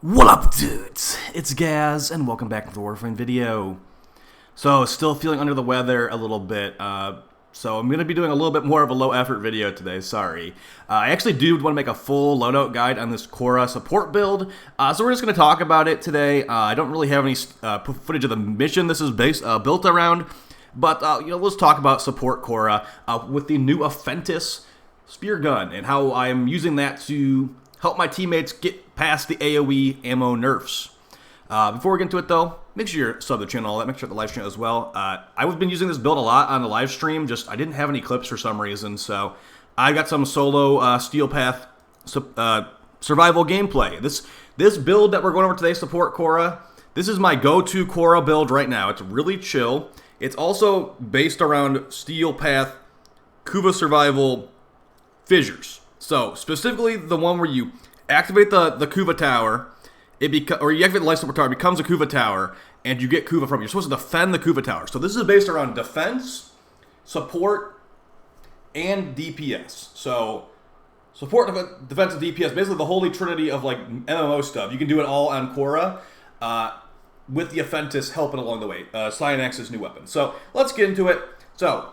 What up, dudes? It's Gaz, and welcome back to the WARFRAME video. So, still feeling under the weather a little bit, so I'm going to be doing a little bit more of a low-effort video today, sorry. I actually do want to make a full loadout guide on this Khora support build, so we're just going to talk about it today. I don't really have any footage of the mission this is built around, but, let's talk about support Khora with the new Afentis Speargun, and how I'm using that to help my teammates get past the AoE ammo nerfs. Before we get into it though, make sure you're sub to the channel, all that. Make sure the live stream as well. I've been using this build a lot on the live stream, just I didn't have any clips for some reason, so I got some solo Steel Path survival gameplay. This build that we're going over today, support Khora, this is my go-to Khora build right now. It's really chill. It's also based around Steel Path Kuva survival fissures. So, specifically the one where you activate the Kuva tower, or you activate the life support tower, it becomes a Kuva tower, and you get Kuva from it. You're supposed to defend the Kuva tower. So this is based around defense, support, and DPS. So, support, defense, and DPS, basically the holy trinity of like MMO stuff. You can do it all on Khora, with the Afentis helping along the way. Cyanax's new weapon. So, let's get into it. So,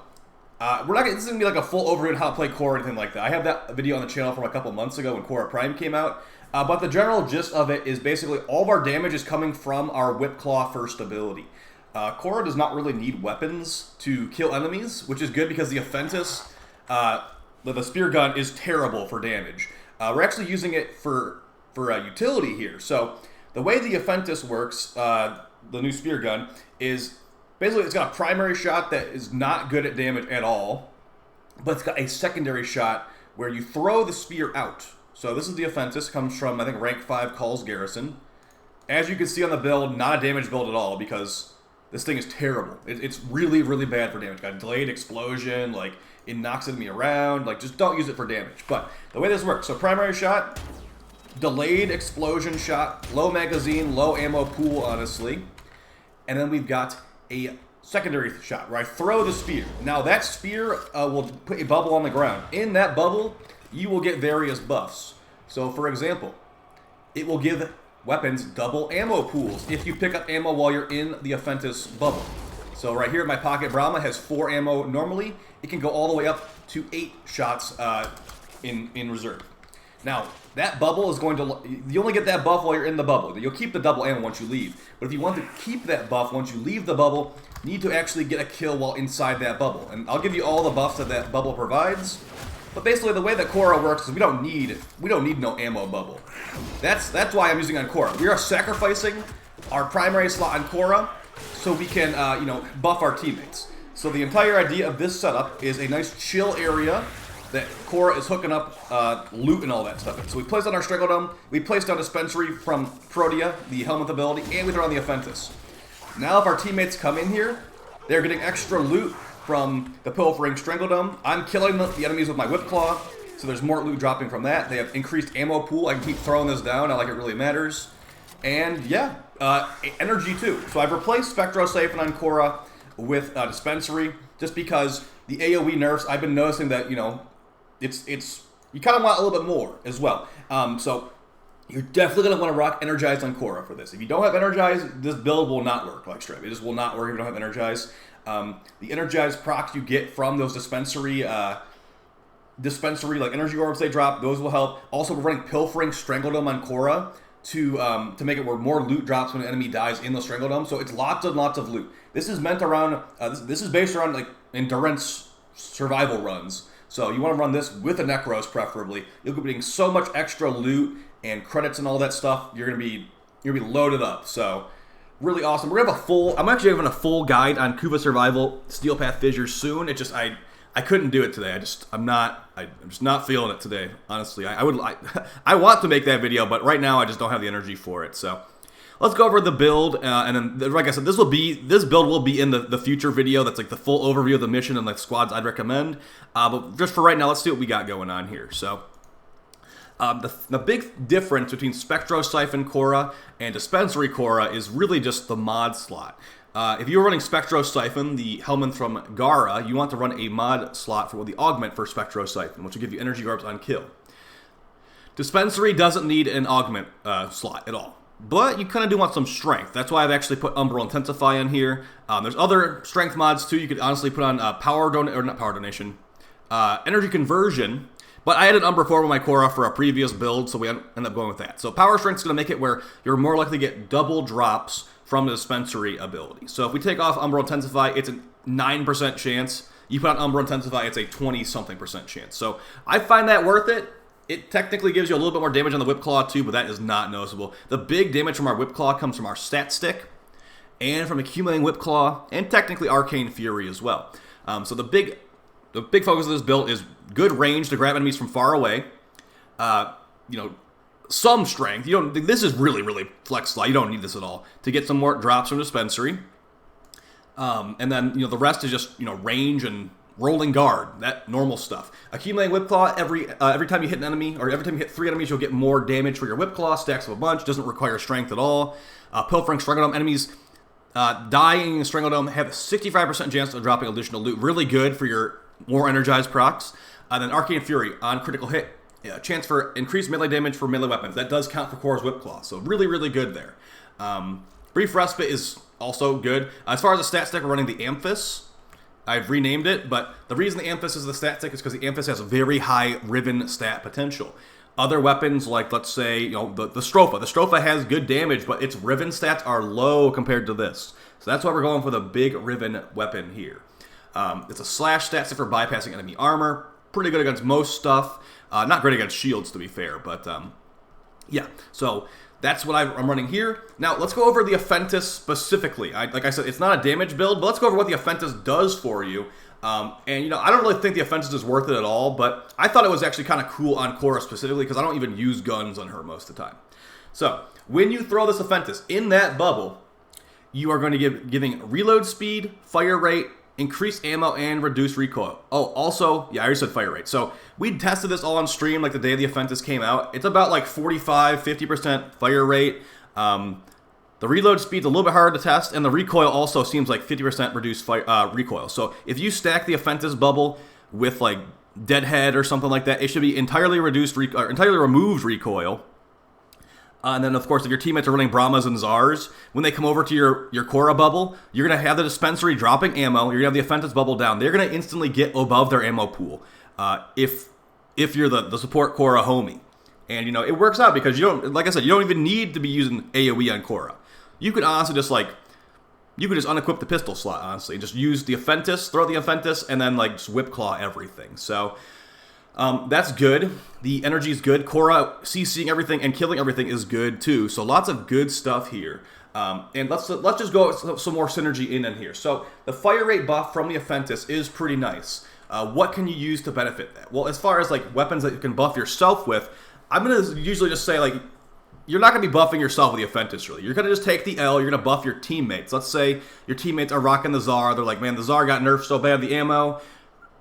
this isn't going to be like a full overview on how to play Khora or anything like that. I have that video on the channel from a couple months ago when Khora Prime came out. But the general gist of it is basically all of our damage is coming from our Whip Claw first ability. Khora does not really need weapons to kill enemies, which is good because the Afentis, the Spear Gun, is terrible for damage. We're actually using it for utility here. So the way the Afentis works, the new Spear Gun, is basically, it's got a primary shot that is not good at damage at all, but it's got a secondary shot where you throw the spear out. So this is the Afentis, comes from, I think, rank 5 Calls Garrison. As you can see on the build, not a damage build at all, because this thing is terrible. It's really, really bad for damage. Got delayed explosion, like, it knocks enemy around, like, just don't use it for damage. But the way this works, so primary shot, delayed explosion shot, low magazine, low ammo pool, honestly, and then we've got a secondary shot where I throw the spear. Now that spear will put a bubble on the ground. In that bubble, you will get various buffs. So for example, it will give weapons double ammo pools if you pick up ammo while you're in the Afentis bubble. So right here, my Pocket Brahma has 4 ammo normally. It can go all the way up to 8 shots in reserve. Now, that bubble is going to... You only get that buff while you're in the bubble. You'll keep the double ammo once you leave. But if you want to keep that buff once you leave the bubble, you need to actually get a kill while inside that bubble. And I'll give you all the buffs that that bubble provides. But basically, the way that Khora works is we don't need no ammo bubble. That's why I'm using it on Khora. We are sacrificing our primary slot on Khora so we can, buff our teammates. So the entire idea of this setup is a nice chill area that Khora is hooking up loot and all that stuff. So we placed on our Strangledome, we placed on Dispensary from Protea, the Helmet ability, and we throw on the Afentis. Now if our teammates come in here, they're getting extra loot from the Pilfering Strangledome. I'm killing the enemies with my Whip Claw, so there's more loot dropping from that. They have increased ammo pool. I can keep throwing this down, not like it really matters. And yeah, energy too. So I've replaced Spectro Siphon on Khora with Dispensary, just because the AoE nerfs, I've been noticing that, it's you kind of want a little bit more as well. So you're definitely going to want to rock Energize on Khora for this. If you don't have Energize, this build will not work like straight. It just will not work if you don't have Energize. The Energize procs you get from those dispensary like energy orbs they drop, those will help. Also, we're running Pilfering Strangledome on Khora to make it where more loot drops when an enemy dies in the Strangledome. So it's lots and lots of loot. This is meant around, this is based around like endurance survival runs. So you want to run this with a Necros preferably. You'll be getting so much extra loot and credits and all that stuff. You're gonna be loaded up. So really awesome. We're gonna have I'm actually having a full guide on Kuva survival Steel Path fissures soon. It just I couldn't do it today. I'm just not feeling it today. Honestly, I want to make that video, but right now I just don't have the energy for it. So let's go over the build, and then, like I said, this build will be in the future video. That's like the full overview of the mission and like squads I'd recommend. But just for right now, let's see what we got going on here. So the big difference between Spectro Siphon Khora and Dispensary Khora is really just the mod slot. If you're running Spectro Siphon, the helmet from Gara, you want to run a mod slot for the augment for Spectro Siphon, which will give you energy orbs on kill. Dispensary doesn't need an augment slot at all. but you kind of do want some strength. That's why I've actually put Umbral Intensify in here. There's other strength mods too. You could honestly put on energy conversion. But I had an Umbra form of my Khora for a previous build, so we end up going with that. So Power Strength is going to make it where you're more likely to get double drops from the dispensary ability. So if we take off Umbral Intensify, it's a 9% chance. You put on Umbral Intensify, it's a 20-something% chance. So I find that worth it. It technically gives you a little bit more damage on the Whip Claw too, but that is not noticeable. The big damage from our Whip Claw comes from our Stat Stick, and from Accumulating Whip Claw, and technically Arcane Fury as well. So the big focus of this build is good range to grab enemies from far away. Some strength. This is really flex slot. You don't need this at all to get some more drops from dispensary. And then the rest is just range and rolling guard, that normal stuff. Accumulating Whip Claw, every time you hit an enemy, or every time you hit 3 enemies, you'll get more damage for your Whip Claw. Stacks up a bunch. Doesn't require strength at all. Pilfering Strangledome enemies. Dying in Strangledome have a 65% chance of dropping additional loot. Really good for your more energized procs. And then Arcane Fury on critical hit. Chance for increased melee damage for melee weapons. That does count for Khora's Whip Claw. So really good there. Brief Respite is also good. As far as the stat stick, we're running the Amphis. I've renamed it, but the reason the Amphis is the stat stick is because the Amphis has a very high Riven stat potential. Other weapons, like let's say, the Stropha. The Stropha has good damage, but its Riven stats are low compared to this. So that's why we're going for the big Riven weapon here. It's a slash stat stick for bypassing enemy armor. Pretty good against most stuff. Not great against shields, to be fair, but yeah. So that's what I'm running here. Now, let's go over the Afentis specifically. Like I said, it's not a damage build, but let's go over what the Afentis does for you. I don't really think the Afentis is worth it at all, but I thought it was actually kind of cool on Khora specifically because I don't even use guns on her most of the time. So, when you throw this Afentis in that bubble, you are going to giving reload speed, fire rate, increased ammo, and reduced recoil. Oh, also, yeah, I already said fire rate. So, we tested this all on stream like the day the Afentis came out. It's about like 45-50% fire rate. The reload speed's a little bit harder to test, and the recoil also seems like 50% reduced recoil. So if you stack the Afentis bubble with like Deadhead or something like that, it should be entirely removed recoil. And then, of course, if your teammates are running Brahmas and Zars, when they come over to your Khora bubble, you're going to have the dispensary dropping ammo. You're going to have the Afentis bubble down. They're going to instantly get above their ammo pool if you're the support Khora homie. And, it works out because you don't even need to be using AoE on Khora. You could honestly just unequip the pistol slot, honestly. Just use the Afentis, throw the Afentis, and then just Whip Claw everything. So that's good. The energy is good. Khora CCing everything and killing everything is good too. So lots of good stuff here. And let's just go with some more synergy in here. So the fire rate buff from the Afentis is pretty nice. What can you use to benefit that? Well, as far as weapons that you can buff yourself with, I'm gonna usually just say you're not going to be buffing yourself with the Afentis, really. You're going to just take the L, you're going to buff your teammates. Let's say your teammates are rocking the Zar. They're like, man, the Zar got nerfed so bad, the ammo.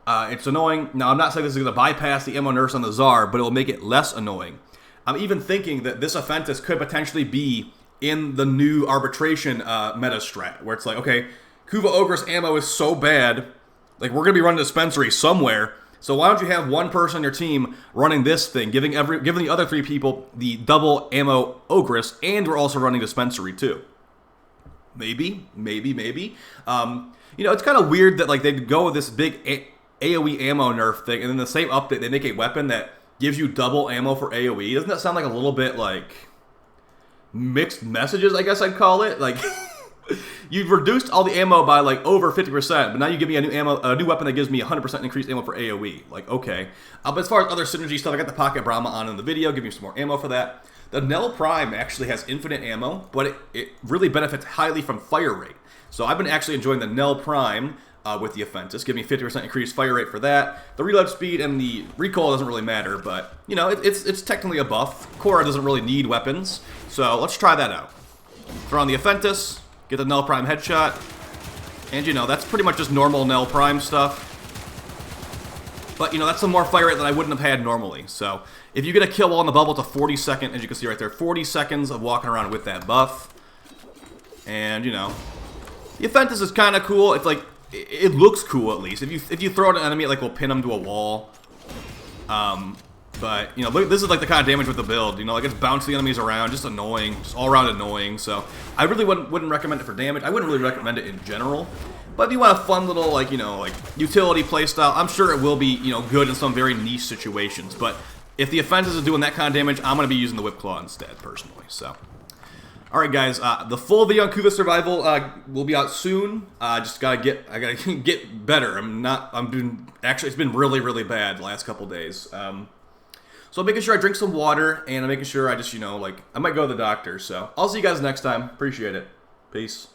It's annoying. Now, I'm not saying this is going to bypass the ammo nerfs on the Zar, but it will make it less annoying. I'm even thinking that this Afentis could potentially be in the new arbitration meta strat, where it's like, okay, Kuva Ogre's ammo is so bad, we're going to be running dispensary somewhere. So why don't you have one person on your team running this thing, giving the other 3 people the double ammo Ogress, and we're also running dispensary too. Maybe. It's kind of weird that they'd go with this big AoE ammo nerf thing, and then the same update they make a weapon that gives you double ammo for AoE. Doesn't that sound like a little bit mixed messages? I guess I'd call it You've reduced all the ammo by over 50%, but now you give me a new weapon that gives me 100% increased ammo for AoE. Okay. But as far as other synergy stuff, I got the Pocket Brahma on in the video, give me some more ammo for that. The Nell Prime actually has infinite ammo, but it really benefits highly from fire rate. So I've been actually enjoying the Nell Prime with the Afentis, giving me 50% increased fire rate for that. The reload speed and the recoil doesn't really matter, but it's technically a buff. Khora doesn't really need weapons, so let's try that out. Throw on the Afentis. Get the Nell Prime headshot. And, that's pretty much just normal Nell Prime stuff. But, that's some more fire rate that I wouldn't have had normally. So, if you get a kill while in the bubble, it's a 40-second, as you can see right there, 40 seconds of walking around with that buff. And, the Afentis is kind of cool. It's it looks cool, at least. If you throw at an enemy, it will pin them to a wall. But, you know, look, this is like the kind of damage with the build. You know, like it's bouncing enemies around, just annoying, just all around annoying. So I really wouldn't recommend it for damage. I wouldn't really recommend it in general. But if you want a fun little, like, you know, like utility playstyle, I'm sure it will be, you know, good in some very niche situations. But if the Afentis is doing that kind of damage, I'm going to be using the Whip Claw instead, personally. So, all right, guys, the full The Uncouth Survival will be out soon. I gotta get better. Actually, it's been really, really bad the last couple days. So I'm making sure I drink some water, and I'm making sure I just, you know, like, I might go to the doctor. So I'll see you guys next time. Appreciate it. Peace.